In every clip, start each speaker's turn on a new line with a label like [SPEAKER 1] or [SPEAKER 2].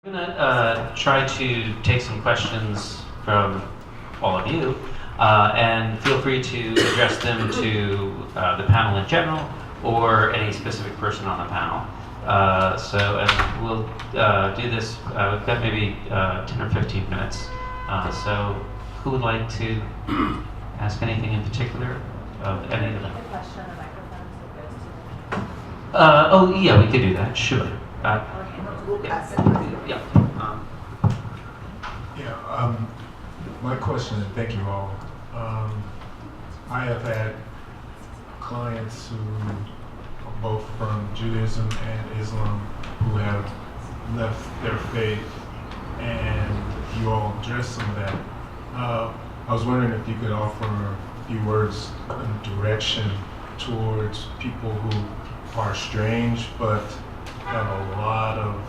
[SPEAKER 1] I'm going to try to take some questions from all of you, and feel free to address them to the panel in general or any specific person on the panel. And we'll do this, we've got maybe 10 or 15 minutes. So who would like to ask anything in particular of any of them?
[SPEAKER 2] The question on the microphone so it goes
[SPEAKER 1] Oh, yeah, we could do that, sure.
[SPEAKER 2] to we'll pass it.
[SPEAKER 1] Yeah.
[SPEAKER 3] My question, and thank you all. I have had clients who are both from Judaism and Islam who have left their faith, and you all addressed some of that. I was wondering if you could offer a few words of direction towards people who are strange but have a lot of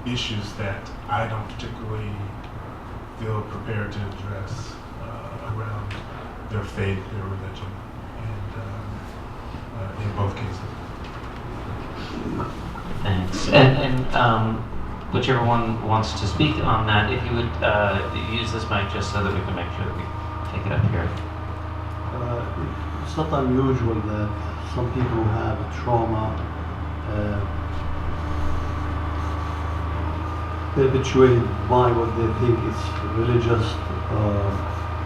[SPEAKER 3] issues that I don't particularly feel prepared to address around their faith, their religion, and in both cases.
[SPEAKER 1] Thanks. And whichever one wants to speak on that, if you would use this mic just so that we can make sure that we take it up here.
[SPEAKER 4] It's not unusual that some people who have trauma perpetuated by what they think is religious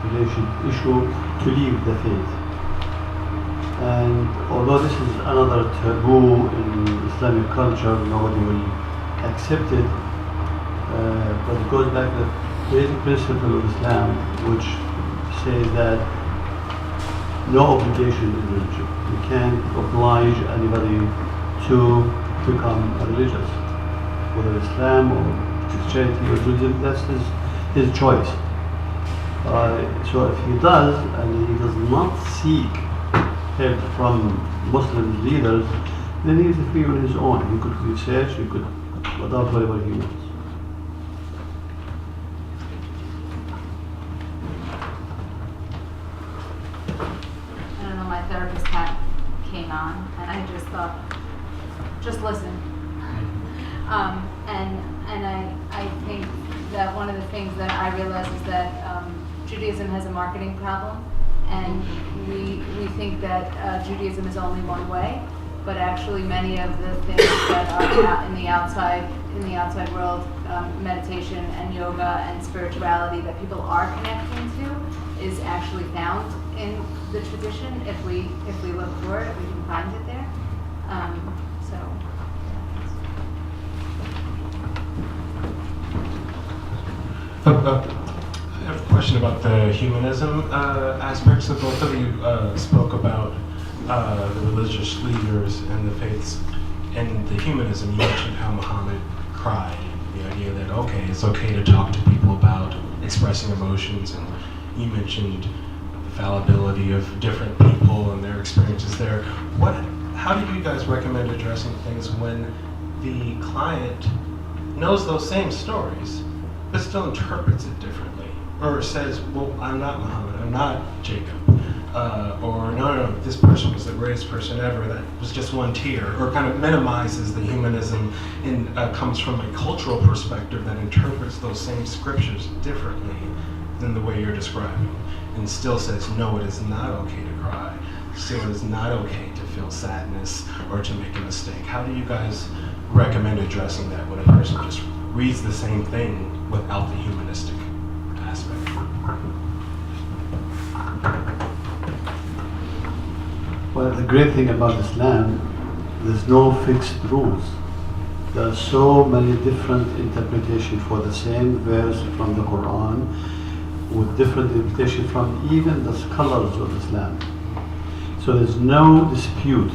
[SPEAKER 4] relation issue to leave the faith. And although this is another taboo in Islamic culture, nobody will accept it, but it goes back to the basic principle of Islam, which says that no obligation in religion. You can't oblige anybody to become religious, whether Islam or Christianity or Judaism. That's his choice. So if he does, and he does not seek help from Muslim leaders, then he is free on his own. He could research, he could adopt whatever he wants.
[SPEAKER 2] I don't know, my therapist hat came on, and I just thought, just listen. I think that one of the things that I realize is that Judaism has a marketing problem, and we think that Judaism is only one way, but actually many of the things that are out in the outside world, meditation and yoga and spirituality that people are connecting to is actually found in the tradition. If we look for it, we can find it there.
[SPEAKER 3] I have a question about the humanism aspects that both of you spoke about, the religious leaders and the faiths. And the humanism, you mentioned how Muhammad cried, the idea that, okay, it's okay to talk to people about expressing emotions, and you mentioned the fallibility of different people and their experiences there. How do you guys recommend addressing things when the client knows those same stories, but still interprets it differently? Or says, well, I'm not Muhammad, I'm not Jacob. Or no, this person was the greatest person ever, that was just one tear. Or kind of minimizes the humanism and comes from a cultural perspective that interprets those same scriptures differently than the way you're describing. And still says, no, it is not okay to cry. Still, it is not okay to feel sadness or to make a mistake. How do you guys recommend addressing that when a person just reads the same thing without the humanistic aspect?
[SPEAKER 4] Well, the great thing about Islam, there's no fixed rules. There are so many different interpretations for the same verse from the Quran, with different interpretation from even the scholars of Islam. So there's no dispute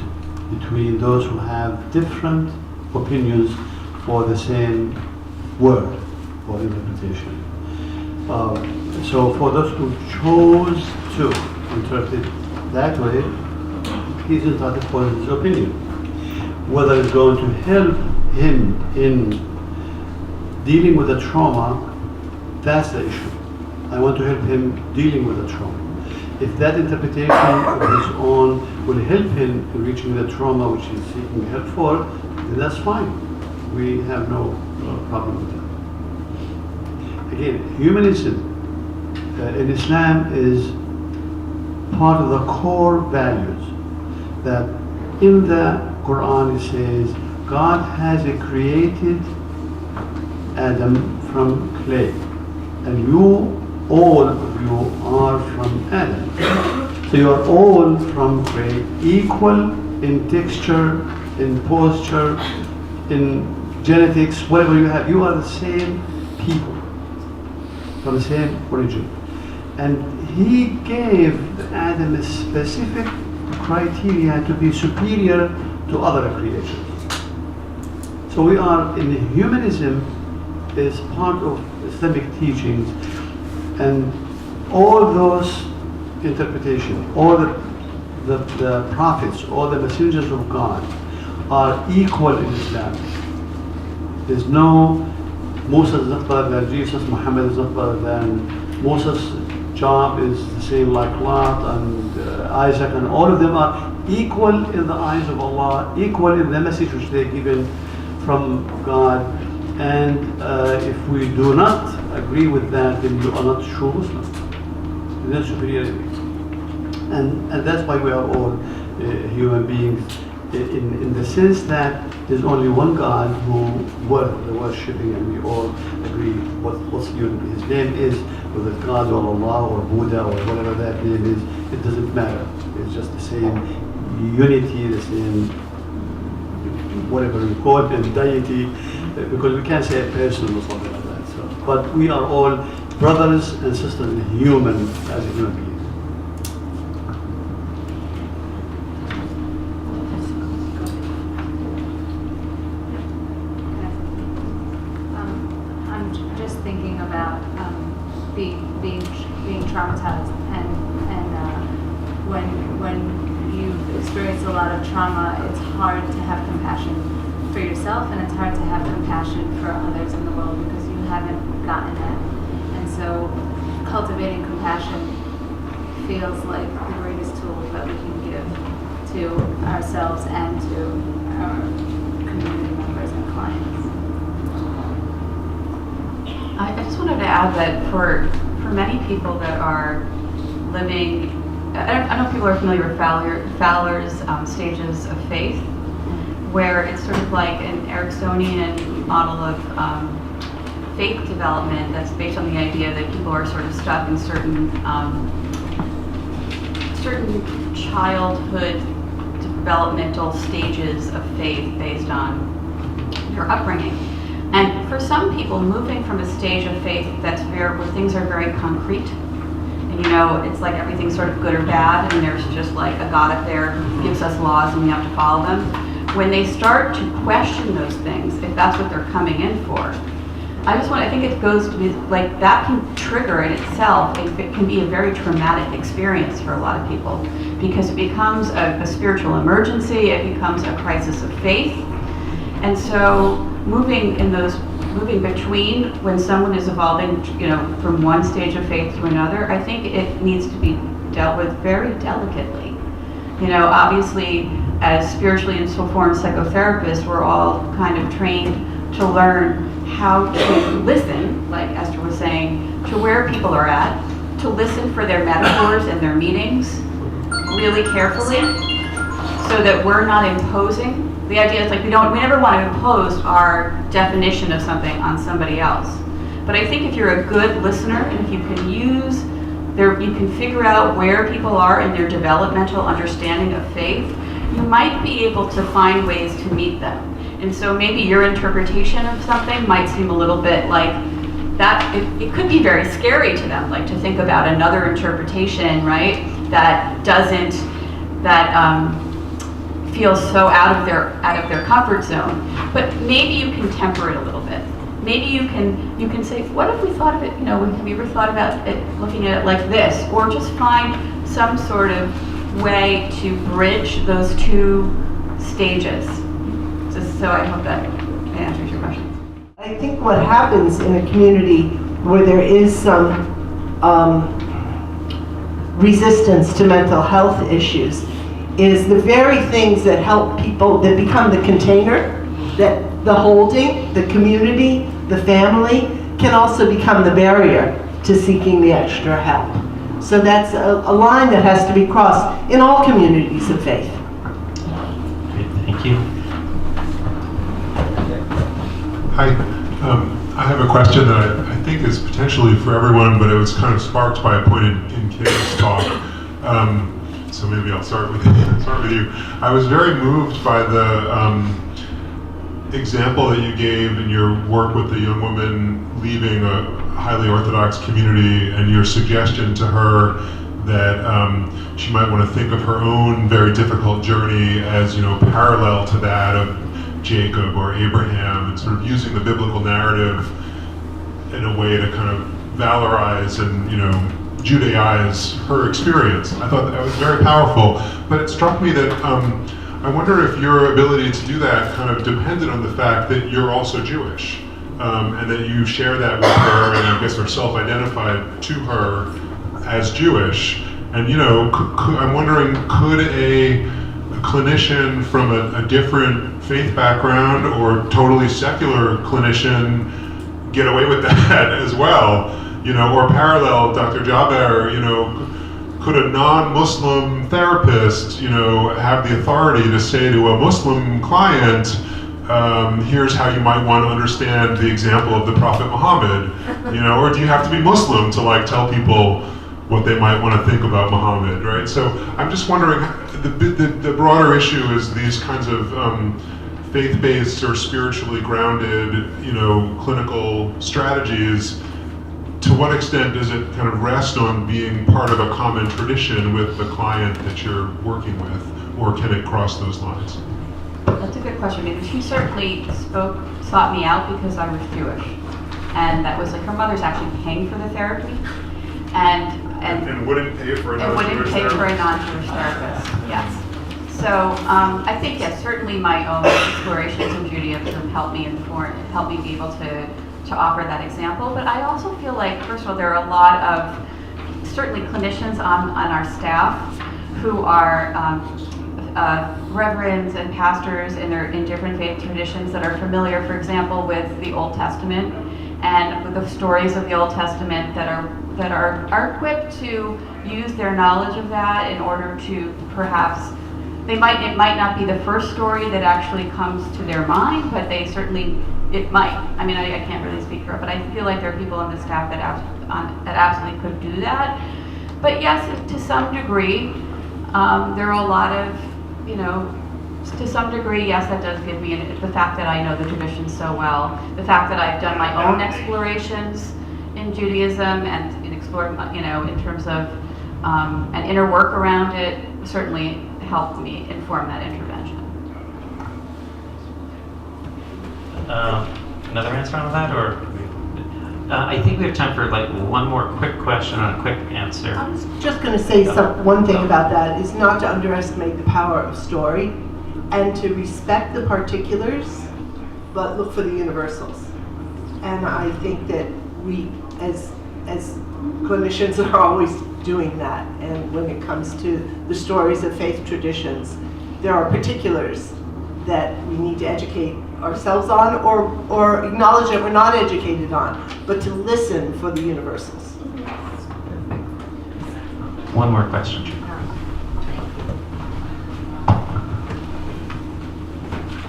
[SPEAKER 4] between those who have different opinions for the same word or interpretation. So for those who chose to interpret it that way, he's entitled for his opinion. Whether it's going to help him in dealing with the trauma, that's the issue. I want to help him dealing with the trauma. If that interpretation of his own will help him in reaching the trauma which he's seeking help for, then that's fine. We have no problem with that. again, humanism in Islam is part of the core values. That in the Quran it says God has created Adam from clay, and you, all of you, are from Adam. So you are all from clay, equal in texture, in posture, in genetics, whatever you have. You are the same people, from the same origin. And he gave Adam a specific criteria to be superior to other creatures. So we are in humanism is part of Islamic teachings, and all those interpretations, all the prophets, all the messengers of God are equal in Islam. There's no Moses is not better than Jesus, Muhammad is not better than Moses. Job is the same like Lot and Isaac, and all of them are equal in the eyes of Allah, equal in the message which they're given from God. And if we do not agree with that, then you are not true Muslim. That's superiority. And that's why we are all human beings, in the sense that there's only one God who worth the worshipping, and we all agree what's his name is, whether God or Allah or Buddha or whatever that name is, it doesn't matter. It's just the same unity, the same whatever we call it, deity, because we can't say a person or something like that. So, but we are all brothers and sisters in human, as a human being.
[SPEAKER 2] I'm just thinking about being traumatized, and when you've experienced a lot of trauma, it's hard to have compassion for yourself, and it's hard to have compassion for others in the world because you haven't gotten that. And so cultivating compassion feels like the greatest tool that we can give to ourselves and to our community members and clients.
[SPEAKER 5] I just wanted to add that for many people that are living, I know people are familiar with Fowler's stages of faith, where it's sort of like an Ericksonian model of faith development that's based on the idea that people are sort of stuck in certain childhood developmental stages of faith based on their upbringing. And for some people, moving from a stage of faith where things are very concrete, and it's like everything's sort of good or bad, and there's just like a God up there who gives us laws and we have to follow them. When they start to question those things, if that's what they're coming in for, I think it goes to be like that can trigger in itself, it can be a very traumatic experience for a lot of people, because it becomes a spiritual emergency, it becomes a crisis of faith. And so moving between when someone is evolving, from one stage of faith to another, I think it needs to be dealt with very delicately. Obviously, as spiritually informed psychotherapists, we're all kind of trained to learn how to listen, like Esther was saying, to where people are at, to listen for their metaphors and their meanings really carefully, so that we're not imposing. The idea is like we never want to impose our definition of something on somebody else. But I think if you're a good listener, and if you can you can figure out where people are in their developmental understanding of faith, you might be able to find ways to meet them. And so maybe your interpretation of something might seem a little bit like that. It could be very scary to them, like to think about another interpretation, right? That feels so out of their comfort zone. But maybe you can temper it a little bit. Maybe you can say, what if we thought of it, have you ever thought about it, looking at it like this? Or just find some sort of way to bridge those two stages. So I hope that answers your question.
[SPEAKER 6] I think what happens in a community where there is some resistance to mental health issues is the very things that help people, that become the container, that the holding, the community, the family, can also become the barrier to seeking the extra help. So that's a line that has to be crossed in all communities of faith.
[SPEAKER 1] Great, thank you.
[SPEAKER 7] Hi, I have a question that I think is potentially for everyone, but it was kind of sparked by a point in Kay's talk. So maybe I'll start with you. I was very moved by the example that you gave in your work with the young woman leaving a highly Orthodox community, and your suggestion to her that she might want to think of her own very difficult journey as, parallel to that of Jacob or Abraham, and sort of using the biblical narrative in a way to kind of valorize and, Judaize her experience. I thought that was very powerful, but it struck me that I wonder if your ability to do that kind of depended on the fact that you're also Jewish, and that you share that with her, and I guess are self-identified to her as Jewish. And I'm wondering, could a clinician from a different faith background or totally secular clinician get away with that as well? Or parallel, Dr. Jaber, could a non-Muslim therapist, have the authority to say to a Muslim client, here's how you might want to understand the example of the Prophet Muhammad, or do you have to be Muslim to tell people what they might want to think about Muhammad, right? So I'm just wondering, the broader issue is these kinds of faith-based or spiritually grounded, clinical strategies. To what extent does it kind of rest on being part of a common tradition with the client that you're working with, or can it cross those lines?
[SPEAKER 5] That's a good question. I mean, she certainly sought me out because I was Jewish, and that was her mother's actually paying for the therapy, and
[SPEAKER 7] wouldn't pay for a
[SPEAKER 5] it wouldn't
[SPEAKER 7] non-Jewish
[SPEAKER 5] pay for a
[SPEAKER 7] therapist?
[SPEAKER 5] non-Jewish therapist. Yes. So I think yes, certainly my own explorations in Judaism helped me be able to offer that example. But I also feel like, first of all, there are a lot of certainly clinicians on our staff who are reverends and pastors in different faith traditions that are familiar, for example, with the Old Testament and with the stories of the Old Testament that are equipped to use their knowledge of that in order to perhaps it might not be the first story that actually comes to their mind, but it might. I mean, I can't really speak for it, but I feel like there are people on the staff that absolutely could do that. But yes, to some degree, there are a lot of, to some degree, yes, that does give me the fact that I know the tradition so well, the fact that I've done my own explorations in Judaism and explored, in terms of an inner work around it, certainly helped me inform that intervention.
[SPEAKER 1] Another answer on that, or I think we have time for one more quick question and a quick answer.
[SPEAKER 6] I was just going to say one thing about that is not to underestimate the power of story and to respect the particulars, but look for the universals. And I think that we, as clinicians, are always doing that. And when it comes to the stories of faith traditions, there are particulars that we need to educate ourselves on or acknowledge that we're not educated on, but to listen for the universals.
[SPEAKER 1] One more question.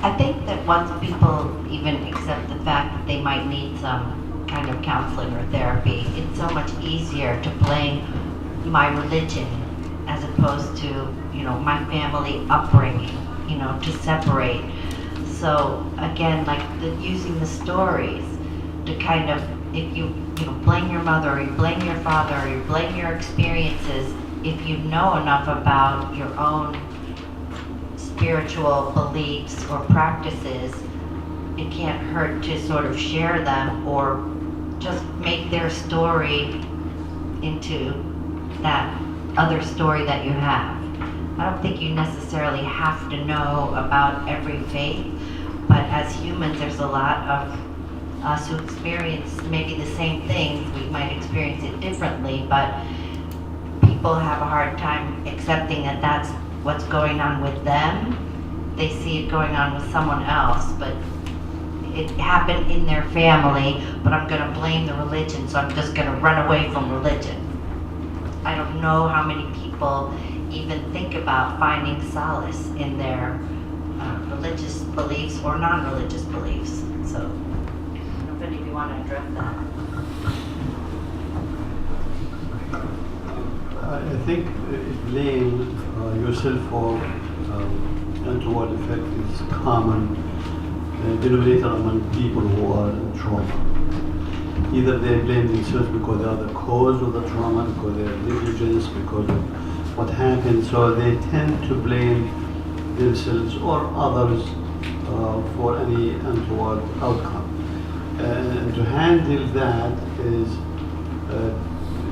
[SPEAKER 8] I think that once people even accept the fact that they might need some kind of counseling or therapy, it's so much easier to blame my religion as opposed to, my family upbringing, to separate. So again, using the stories to kind of, if you blame your mother or you blame your father or you blame your experiences, if you know enough about your own spiritual beliefs or practices, it can't hurt to sort of share them or just make their story into that other story that you have. I don't think you necessarily have to know about every faith, but as humans, there's a lot of us who experience maybe the same things. We might experience it differently, but people have a hard time accepting that that's what's going on with them. They see it going on with someone else, but it happened in their family, but I'm going to blame the religion, so I'm just going to run away from religion. I don't know how many people even think about finding solace in their religious beliefs or non-religious beliefs. So, I don't know if any of you want to address that.
[SPEAKER 4] I think blame yourself for untoward effect is common denominator among people who are in trauma. Either they blame themselves because they are the cause of the trauma, because they are negligence, because of what happened. So they tend to blame themselves or others for any untoward outcome. And to handle that is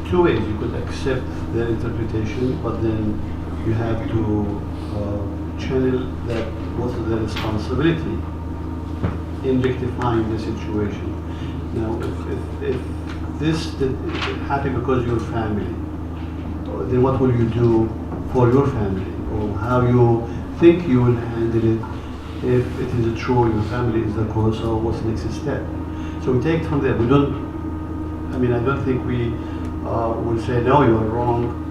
[SPEAKER 4] two ways. You could accept their interpretation, but then you have to channel that what is the responsibility in rectifying the situation. Now, if this did happen because your family, then what will you do for your family, or how you think you will handle it if it is true your family is the cause, or what's the next step? So we take it from there. We don't. I mean, I don't think we will say no, you are wrong.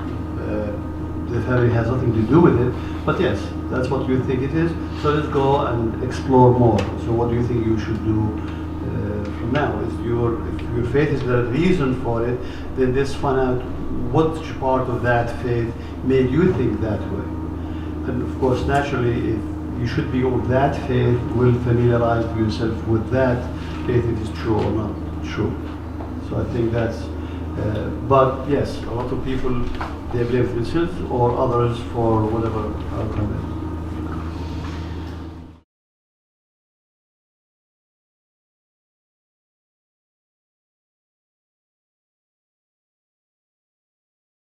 [SPEAKER 4] The family has nothing to do with it. But yes, that's what you think it is. So let's go and explore more. So what do you think you should do from now? If your faith is the reason for it, then let's find out which part of that faith made you think that way. And of course, naturally, if you should be of that faith, will familiarize yourself with that faith, if it is true or not true. So I think that's. But yes, a lot of people, they blame themselves or others for whatever